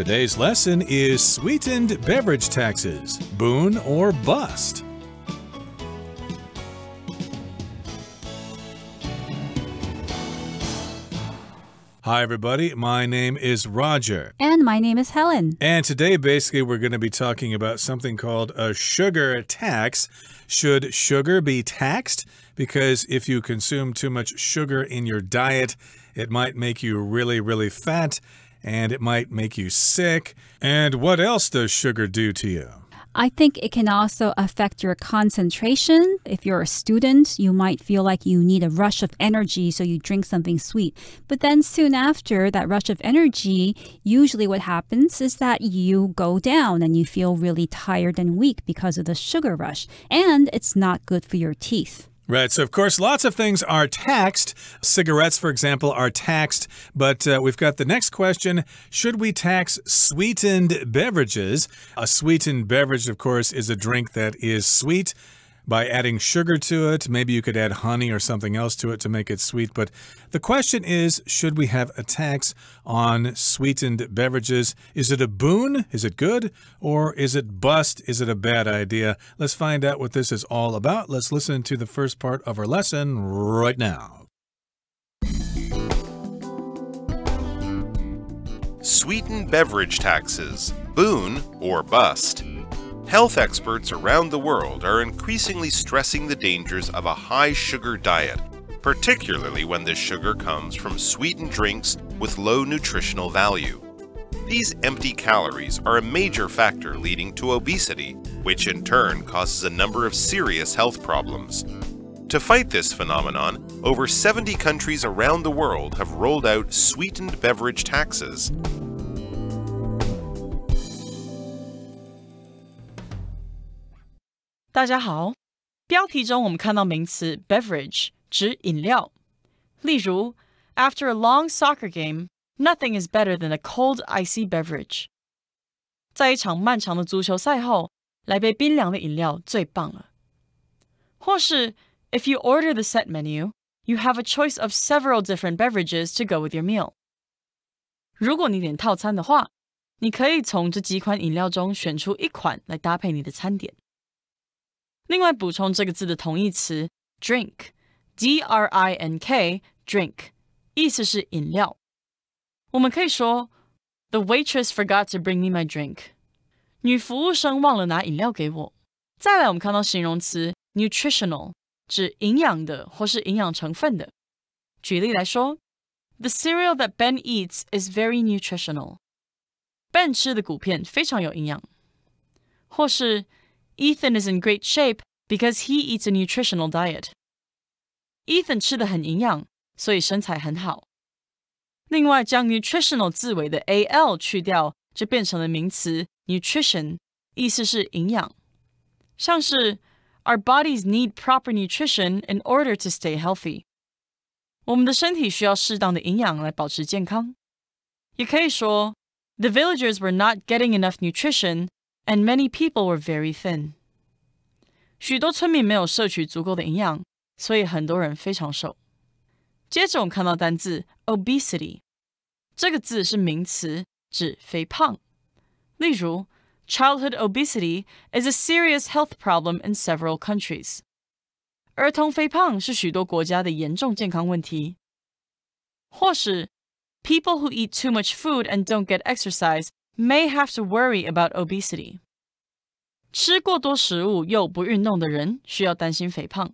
Today's lesson is sweetened beverage taxes, boon or bust. Hi, everybody. My name is Roger. And my name is Helen. And today, basically, we're going to be talking about something called a sugar tax. Should sugar be taxed? Because if you consume too much sugar in your diet, it might make you really, really fat, and it might make you sick. And what else does sugar do to you? I think it can also affect your concentration. If you're a student, you might feel like you need a rush of energy, so you drink something sweet. But then soon after that rush of energy, usually what happens is that you go down and you feel really tired and weak because of the sugar rush. And it's not good for your teeth. Right, so of course lots of things are taxed. Cigarettes, for example, are taxed. But we've got the next question. Should we tax sweetened beverages? A sweetened beverage, of course, is a drink that is sweet by adding sugar to it. Maybe you could add honey or something else to it to make it sweet. But the question is, should we have a tax on sweetened beverages? Is it a boon? Is it good? Or is it bust? Is it a bad idea? Let's find out what this is all about. Let's listen to the first part of our lesson right now. Sweetened beverage taxes, boon or bust? Health experts around the world are increasingly stressing the dangers of a high sugar diet, particularly when this sugar comes from sweetened drinks with low nutritional value. These empty calories are a major factor leading to obesity, which in turn causes a number of serious health problems. To fight this phenomenon, over 70 countries around the world have rolled out sweetened beverage taxes. 大家好，标题中我们看到名词 beverage 指饮料。例如 After a long soccer game, nothing is better than a cold icy beverage. 在一场漫长的足球赛后，来杯冰凉的饮料最棒了。或是 If you order the set menu, you have a choice of several different beverages to go with your meal. 如果你点套餐的话，你可以从这几款饮料中选出一款来搭配你的餐点。另外补充这个字的同义词 drink, D-R-I-N-K, drink, 意思是饮料。我们可以说 The waitress forgot to bring me my drink. 女服务生忘了拿饮料给我。再来我们看到形容词 nutritional, 指营养的或是营养成分的。举例来说 The cereal that Ben eats is very nutritional. Ben 吃的谷片非常有营养。或是Ethan is in great shape because he eats a nutritional diet. Ethan 吃得很营养，所以身材很好。另外，将 nutritional 字尾的 al 去掉，就变成了名词 nutrition， 意思是营养。像是 Our bodies need proper nutrition in order to stay healthy. 我们的身体需要适当的营养来保持健康。也可以说 The villagers were not getting enough nutrition.And many people were very thin. 许多村民没有摄取足够的营养，所以很多人非常瘦。接着我们看到单字 obesity， 这个字是名词，指肥胖。例如 Childhood obesity is a serious health problem in several countries. 儿童肥胖是许多国家的严重健康问题。或是 People who eat too much food and don't get exercise.May have to worry about obesity. 吃过多食物又不运动的人需要担心肥胖。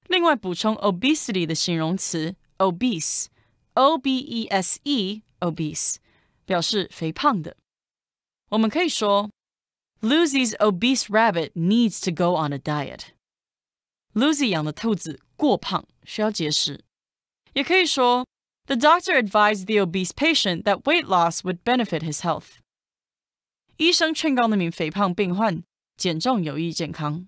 另外补充 obesity 的形容词 obese, O-B-E-S-E, obese, 表示肥胖的。我们可以说 Lucy's obese rabbit needs to go on a diet. Lucy 养的兔子过胖，需要节食。也可以说The doctor advised the obese patient that weight loss would benefit his health. 医生劝告那名肥胖病患，减重有益健康。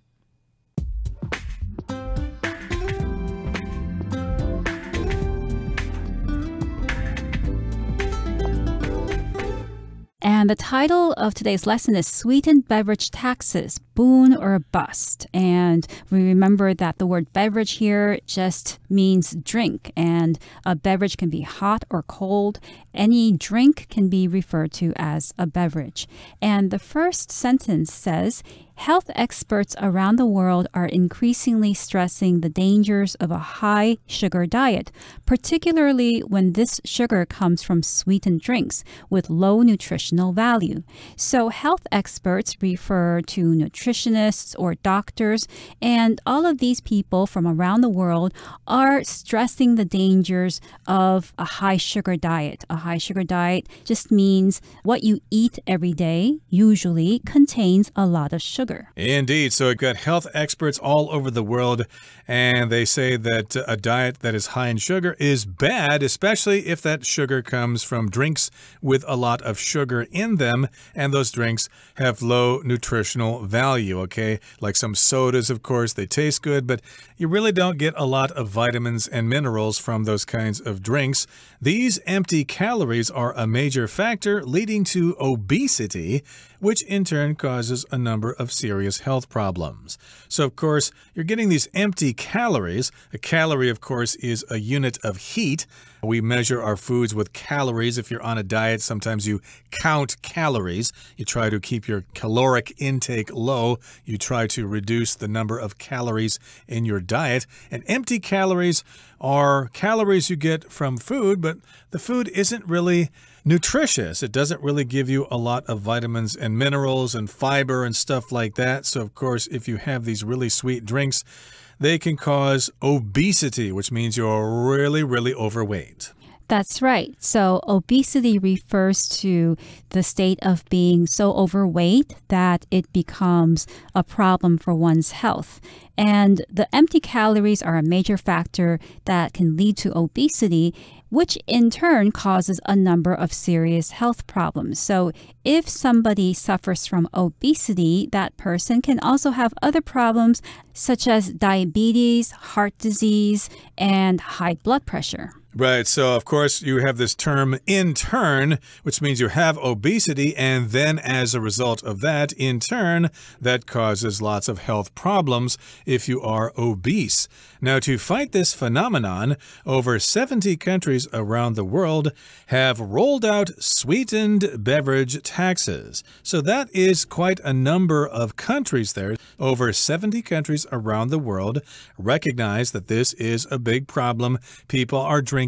And the title of today's lesson is Sweetened Beverage Taxes, Boon or Bust. And we remember that the word beverage here just means drink, and a beverage can be hot or cold. Any drink can be referred to as a beverage. And the first sentence says, health experts around the world are increasingly stressing the dangers of a high sugar diet, particularly when this sugar comes from sweetened drinks with low nutritional value. So health experts refer to nutritionists or doctors, and all of these people from around the world are stressing the dangers of a high sugar diet. A high sugar diet just means what you eat every day usually contains a lot of sugar. Indeed. So we've got health experts all over the world, and they say that a diet that is high in sugar is bad, especially if that sugar comes from drinks with a lot of sugar in them, and those drinks have low nutritional value, okay? Like some sodas, of course, they taste good, but you really don't get a lot of vitamins and minerals from those kinds of drinks. These empty calories are a major factor leading to obesity, which in turn causes a number of serious health problems. So, of course, you're getting these empty calories. A calorie, of course, is a unit of heat. We measure our foods with calories. If you're on a diet, sometimes you count calories. You try to keep your caloric intake low. You try to reduce the number of calories in your diet. And empty calories are calories you get from food, but the food isn't really nutritious. It doesn't really give you a lot of vitamins and minerals and fiber and stuff like that. So, of course, if you have these really sweet drinks, they can cause obesity, which means you're really, really overweight. That's right. So obesity refers to the state of being so overweight that it becomes a problem for one's health. And the empty calories are a major factor that can lead to obesity, which in turn causes a number of serious health problems. So if somebody suffers from obesity, that person can also have other problems such as diabetes, heart disease, and high blood pressure. Right. So, of course, you have this term in turn, which means you have obesity, and then as a result of that, in turn, that causes lots of health problems if you are obese. Now, to fight this phenomenon, over 70 countries around the world have rolled out sweetened beverage taxes. So that is quite a number of countries there. Over 70 countries around the world recognize that this is a big problem. People are drinking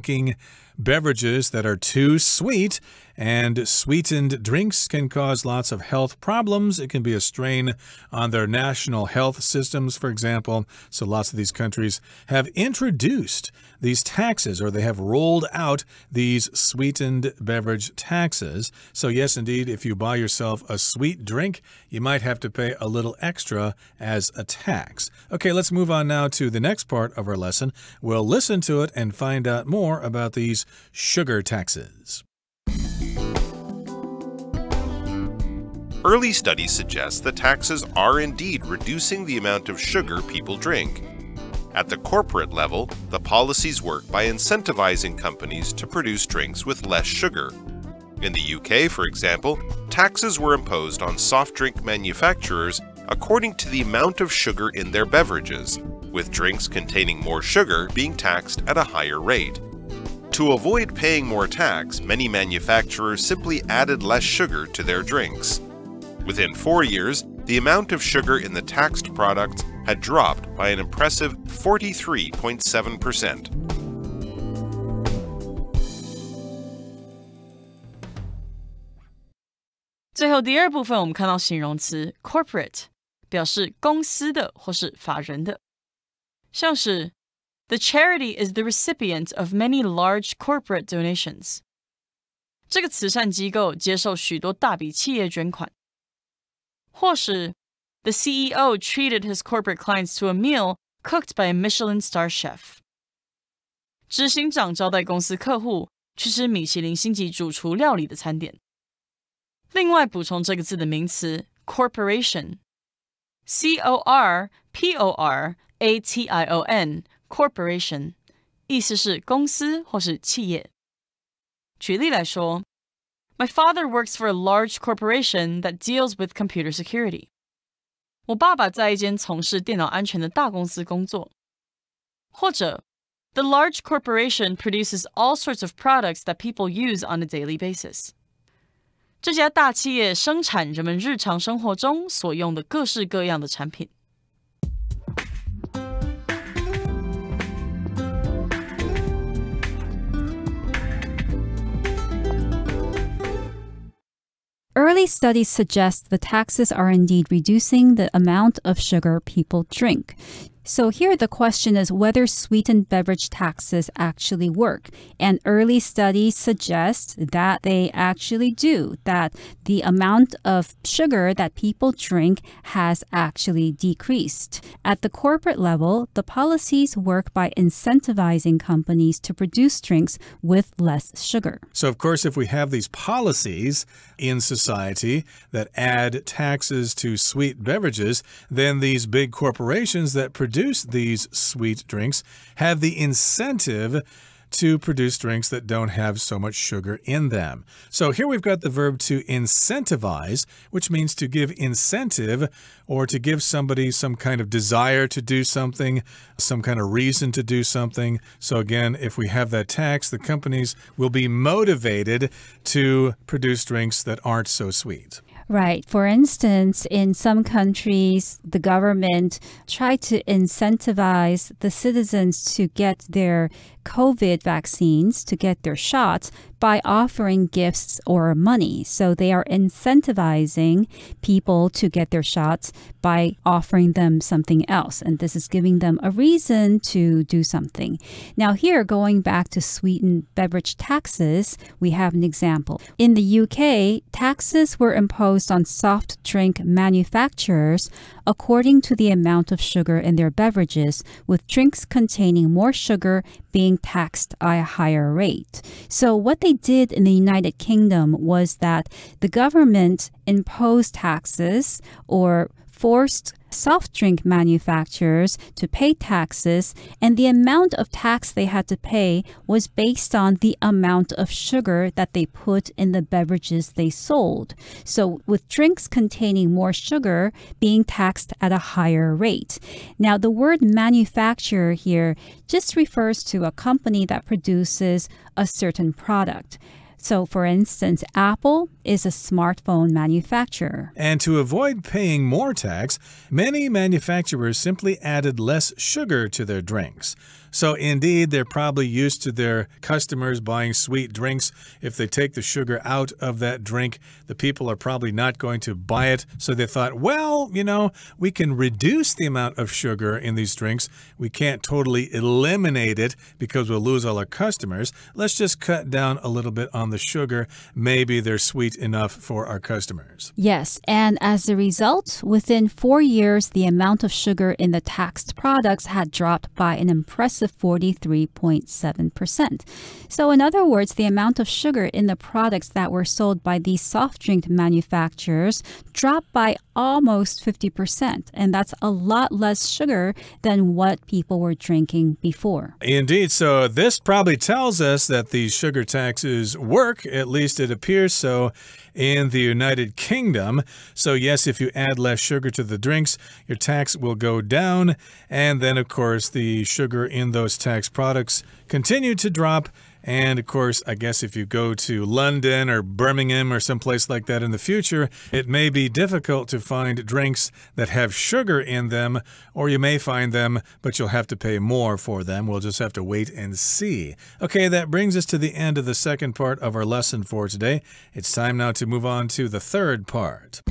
beverages that are too sweet, and sweetened drinks can cause lots of health problems. It can be a strain on their national health systems, for example. So lots of these countries have introduced these taxes, or they have rolled out these sweetened beverage taxes. So yes, indeed, if you buy yourself a sweet drink, you might have to pay a little extra as a tax. Okay, let's move on now to the next part of our lesson. We'll listen to it and find out more about these sugar taxes. Early studies suggest that taxes are indeed reducing the amount of sugar people drink. At the corporate level, the policies work by incentivizing companies to produce drinks with less sugar. In the UK, for example, taxes were imposed on soft drink manufacturers according to the amount of sugar in their beverages, with drinks containing more sugar being taxed at a higher rate. To avoid paying more tax, many manufacturers simply added less sugar to their drinks. Within 4 years, the amount of sugar in the taxed products had dropped by an impressive 43.7%. 最后第二部分我们看到形容词 corporate 表示公司的或是法人的，像是 The charity is the recipient of many large corporate donations. 这个慈善机构接受许多大笔企业捐款。或是 The CEO treated his corporate clients to a meal cooked by a Michelin star chef. 执行长招待公司客户去吃米其林星级主厨料理的餐点。另外补充这个字的名词 corporation. C-O-R-P-O-R-A-T-I-O-N corporation 意思是公司或是企业。举例来说 My father works for a large corporation that deals with computer security. 我爸爸在一间从事电脑安全的大公司工作。或者 The large corporation produces all sorts of products that people use on a daily basis. 这家大企业生产人们日常生活中所用的各式各样的产品。Early studies suggest the taxes are indeed reducing the amount of sugar people drink. So here the question is whether sweetened beverage taxes actually work. And early studies suggest that they actually do, that the amount of sugar that people drink has actually decreased. At the corporate level, the policies work by incentivizing companies to produce drinks with less sugar. So, of course, if we have these policies in society that add taxes to sweet beverages, then these big corporations that produce these sweet drinks have the incentive to produce drinks that don't have so much sugar in them. So here we've got the verb to incentivize, which means to give incentive or to give somebody some kind of desire to do something, some kind of reason to do something. So again, if we have that tax, the companies will be motivated to produce drinks that aren't so sweet. Right. For instance, in some countries, the government tried to incentivize the citizens to get their COVID vaccines, to get their shots, by offering gifts or money. So they are incentivizing people to get their shots by offering them something else. And this is giving them a reason to do something. Now here, going back to sweetened beverage taxes, we have an example. In the UK, taxes were imposed on soft drink manufacturers according to the amount of sugar in their beverages, with drinks containing more sugar being taxed at a higher rate. So what they did in the United Kingdom was that the government imposed taxes or forced soft drink manufacturers to pay taxes, and the amount of tax they had to pay was based on the amount of sugar that they put in the beverages they sold. So with drinks containing more sugar being taxed at a higher rate. Now, the word manufacturer here just refers to a company that produces a certain product. So, for instance, Apple is a smartphone manufacturer. And to avoid paying more tax, many manufacturers simply added less sugar to their drinks. So indeed, they're probably used to their customers buying sweet drinks. If they take the sugar out of that drink, the people are probably not going to buy it. So they thought, well, you know, we can reduce the amount of sugar in these drinks. We can't totally eliminate it because we'll lose all our customers. Let's just cut down a little bit on the sugar. Maybe they're sweet enough for our customers. Yes, and as a result, within 4 years, the amount of sugar in the taxed products had dropped by an impressive 43.7%. So in other words, the amount of sugar in the products that were sold by these soft drink manufacturers dropped by almost 50%. And that's a lot less sugar than what people were drinking before. Indeed. So this probably tells us that these sugar taxes work. At least it appears so in the United Kingdom. So yes, if you add less sugar to the drinks, your tax will go down. And then, of course, the sugar in those tax products continue to drop. And of course, I guess if you go to London or Birmingham or someplace like that in the future, it may be difficult to find drinks that have sugar in them, or you may find them, but you'll have to pay more for them. We'll just have to wait and see. Okay, that brings us to the end of the second part of our lesson for today. It's time now to move on to the third part.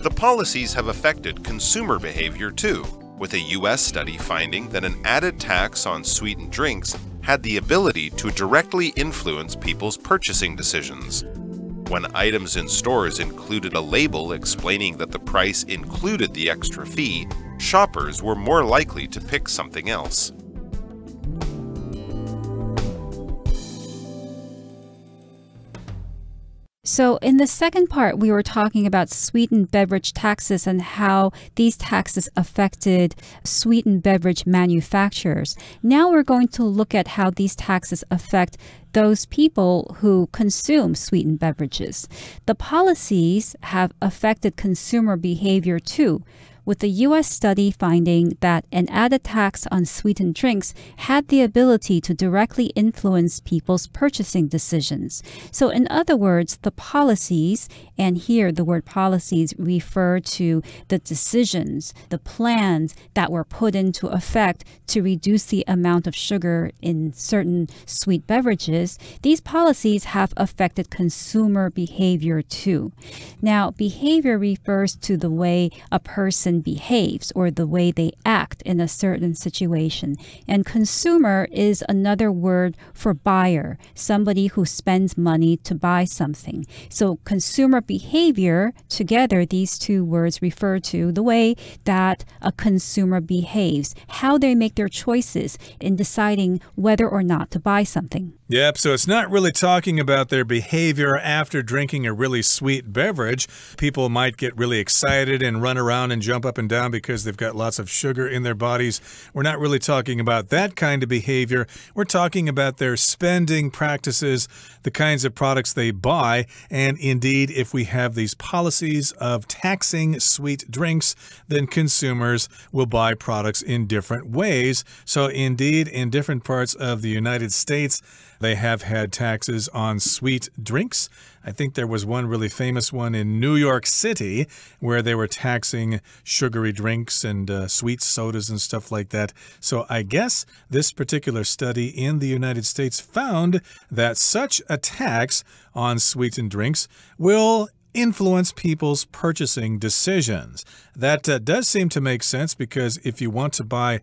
The policies have affected consumer behavior too, with a U.S. study finding that an added tax on sweetened drinks had the ability to directly influence people's purchasing decisions. When items in stores included a label explaining that the price included the extra fee, shoppers were more likely to pick something else. So in the second part, we were talking about sweetened beverage taxes and how these taxes affected sweetened beverage manufacturers. Now we're going to look at how these taxes affect those people who consume sweetened beverages. The policies have affected consumer behavior too, with the U.S. study finding that an added tax on sweetened drinks had the ability to directly influence people's purchasing decisions. So in other words, the policies, and here the word policies refer to the decisions, the plans that were put into effect to reduce the amount of sugar in certain sweet beverages, these policies have affected consumer behavior too. Now, behavior refers to the way a person behaves or the way they act in a certain situation. And consumer is another word for buyer, somebody who spends money to buy something. So consumer behavior, together, these two words refer to the way that a consumer behaves, how they make their choices in deciding whether or not to buy something. Yep, so it's not really talking about their behavior after drinking a really sweet beverage. People might get really excited and run around and jump up and down because they've got lots of sugar in their bodies. We're not really talking about that kind of behavior. We're talking about their spending practices, the kinds of products they buy, and indeed, if we have these policies of taxing sweet drinks, then consumers will buy products in different ways. So indeed, in different parts of the United States, they have had taxes on sweet drinks. I think there was one really famous one in New York City where they were taxing sugary drinks and sweet sodas and stuff like that. So I guess this particular study in the United States found that such a tax on sweetened drinks will influence people's purchasing decisions. That does seem to make sense because if you want to buy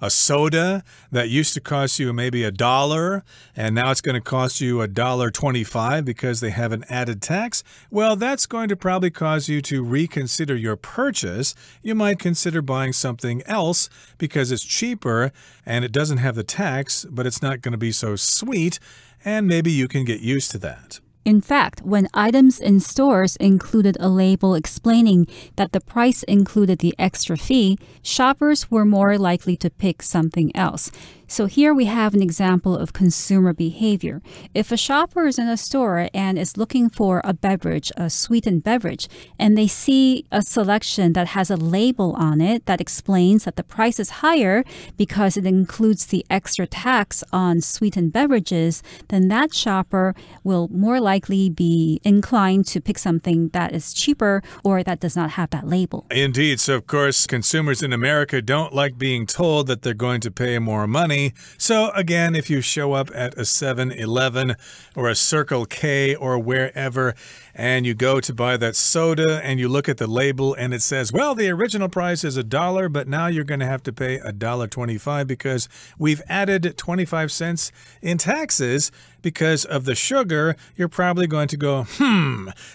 a soda that used to cost you maybe $1 and now it's going to cost you $1.25 because they have an added tax, well, that's going to probably cause you to reconsider your purchase. You might consider buying something else because it's cheaper and it doesn't have the tax, but it's not going to be so sweet, and maybe you can get used to that. In fact, when items in stores included a label explaining that the price included the extra fee, shoppers were more likely to pick something else. So here we have an example of consumer behavior. If a shopper is in a store and is looking for a beverage, a sweetened beverage, and they see a selection that has a label on it that explains that the price is higher because it includes the extra tax on sweetened beverages, then that shopper will more likely be inclined to pick something that is cheaper or that does not have that label. Indeed. So, of course, consumers in America don't like being told that they're going to pay more money. So again, if you show up at a 7-Eleven or a Circle K or wherever and you go to buy that soda and you look at the label and it says, well, the original price is $1, but now you're going to have to pay $1.25 because we've added 25 cents in taxes because of the sugar, you're probably going to go,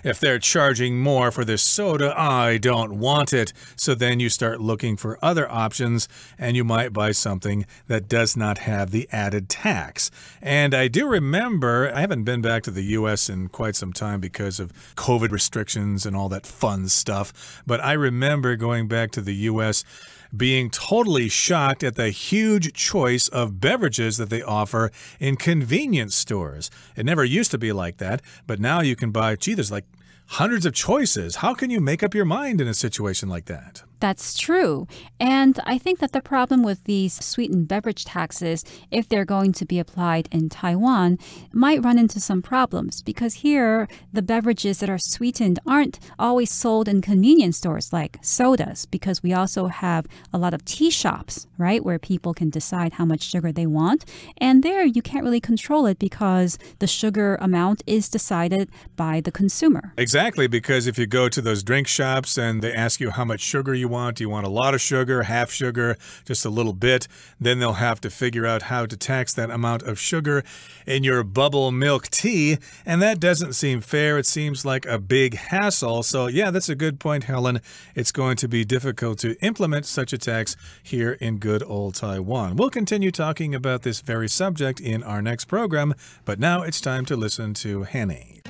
if they're charging more for this soda, I don't want it. So then you start looking for other options and you might buy something that does not have the added tax. And I do remember, I haven't been back to the U.S. in quite some time because of COVID restrictions and all that fun stuff, but I remember going back to the U.S. being totally shocked at the huge choice of beverages that they offer in convenience stores. It never used to be like that, but now you can buy, there's like hundreds of choices. How can you make up your mind in a situation like that? That's true. And I think that the problem with these sweetened beverage taxes, if they're going to be applied in Taiwan, might run into some problems because here the beverages that are sweetened aren't always sold in convenience stores like sodas, because we also have a lot of tea shops, right, where people can decide how much sugar they want. And there you can't really control it because the sugar amount is decided by the consumer. Exactly, because if you go to those drink shops and they ask you how much sugar you want a lot of sugar, half sugar, just a little bit, then they'll have to figure out how to tax that amount of sugar in your bubble milk tea, and that doesn't seem fair. It seems like a big hassle. So yeah, that's a good point, Helen. It's going to be difficult to implement such a tax here in good old Taiwan. We'll continue talking about this very subject in our next program, but now it's time to listen to Hanny.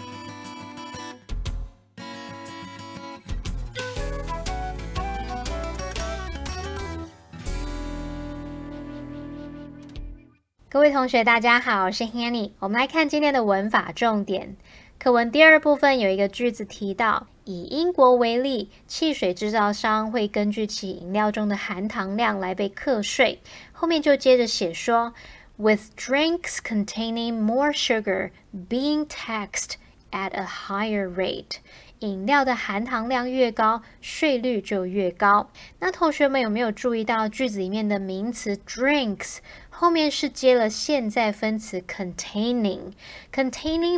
各位同学大家好，我是 Hanny。 我们来看今天的文法重点。课文第二部分有一个句子提到，以英国为例，汽水制造商会根据其饮料中的含糖量来被课税。后面就接着写说 With drinks containing more sugar being taxed at a higher rate， 饮料的含糖量越高，税率就越高。那同学们有没有注意到句子里面的名词 drinks 后面是接了现在分词 containing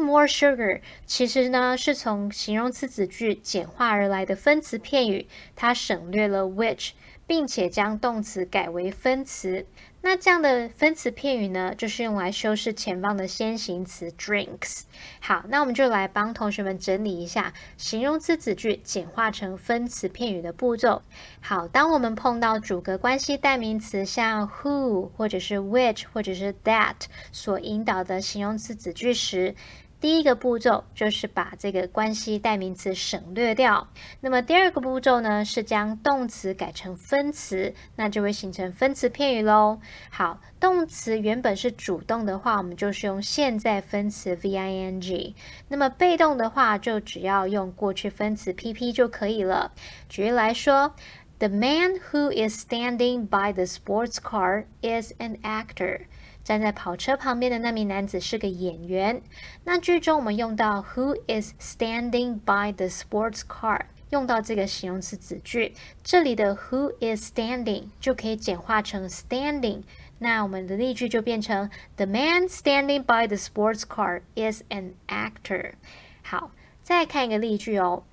more sugar， 其实呢是从形容词子句简化而来的分词片语，它省略了 which， 并且将动词改为分词。那这样的分词片语呢，就是用来修饰前方的先行词 drinks。 好，那我们就来帮同学们整理一下形容词子句简化成分词片语的步骤。好，当我们碰到主格关系代名词像 who 或者是 which 或者是 that 所引导的形容词子句时，第一个步骤就是把这个关系代名词省略掉。那么第二个步骤呢，是将动词改成分词，那就会形成分词片语咯。好，动词原本是主动的话，我们就是用现在分词 VING。那么被动的话，就只要用过去分词 PP 就可以了。举例来说， The man who is standing by the sports car is an actor。站在跑车旁边的那名男子是个演员。那句中我们用到 who is standing by the sports car， 用到这个形容词子句，这里的 who is standing 就可以简化成 standing。那我们的例句就变成 The man standing by the sports car is an actor。 好，再看一个例句哦。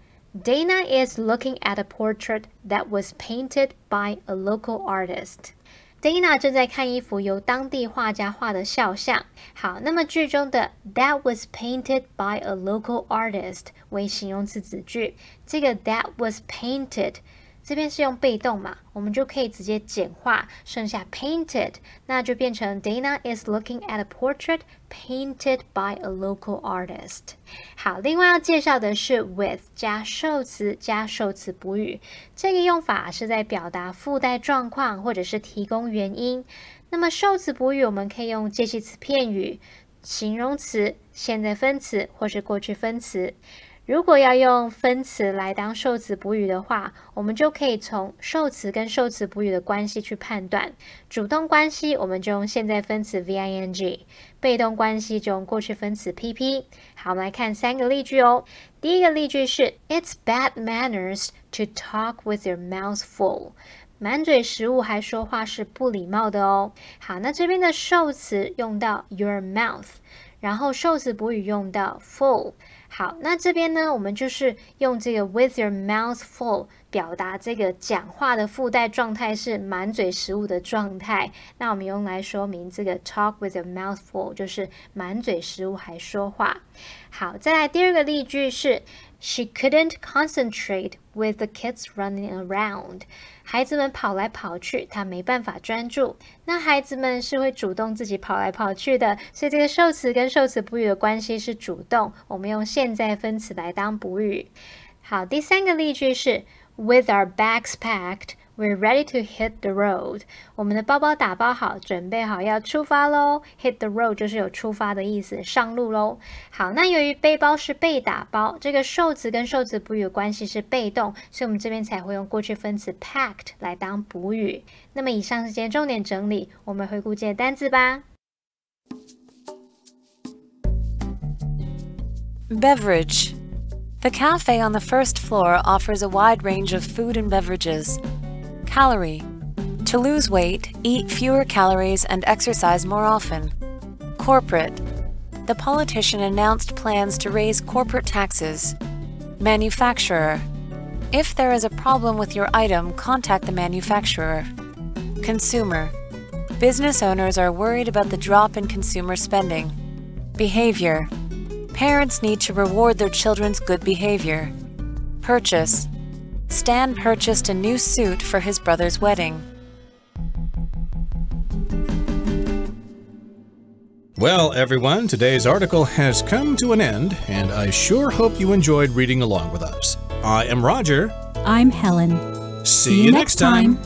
Dana is looking at a portrait that was painted by a local artist。Dana 正在看一幅由当地画家画的肖像。好，那么句中的 that was painted by a local artist 为形容词子句，这个 that was painted 这边是用被动嘛，我们就可以直接简化，剩下 painted， 那就变成 Dana is looking at a portrait painted by a local artist。 好，另外要介绍的是 with 加受词加受词补语，这个用法是在表达附带状况或者是提供原因。那么受词补语我们可以用介系词片语、形容词、现在分词或是过去分词。如果要用分词来当受词补语的话，我们就可以从受词跟受词补语的关系去判断。主动关系我们就用现在分词 VING， 被动关系就用过去分词 PP。 好，我们来看3个例句哦。第一个例句是 It's bad manners to talk with your mouth full。满嘴食物还说话是不礼貌的哦。好，那这边的受词用到 your mouth， 然后受词补语用到 full。好，那这边呢，我们就是用这个 with your mouth full 表达这个讲话的附带状态是满嘴食物的状态。那我们用来说明这个 talk with your mouth full 就是满嘴食物还说话。好，再来第二个例句是 She couldn't concentrate with the kids running around。 孩子们跑来跑去，她没办法专注。那孩子们是会主动自己跑来跑去的，所以这个受词跟受词补语的关系是主动，我们用现在分词来当补语。好，第3个例句是 With our bags packed, we're ready to hit the road。 我们的包包打包好，准备好要出发咯。 Hit the road 就是有出发的意思，上路咯。好，那由于背包是被打包，这个受词跟受词补语的关系是被动，所以我们这边才会用过去分词 packed 来当补语。那么以上是今天重点整理，我们回顾今天的单字吧。Beverage. The cafe on the first floor offers a wide range of food and beverages. Calorie. To lose weight, eat fewer calories and exercise more often. Corporate. The politician announced plans to raise corporate taxes. Manufacturer. If there is a problem with your item, contact the manufacturer. Consumer. Business owners are worried about the drop in consumer spending. Behavior. Parents need to reward their children's good behavior. Purchase. Stan purchased a new suit for his brother's wedding. Well, everyone, today's article has come to an end, and I sure hope you enjoyed reading along with us. I am Roger. I'm Helen. See you next time.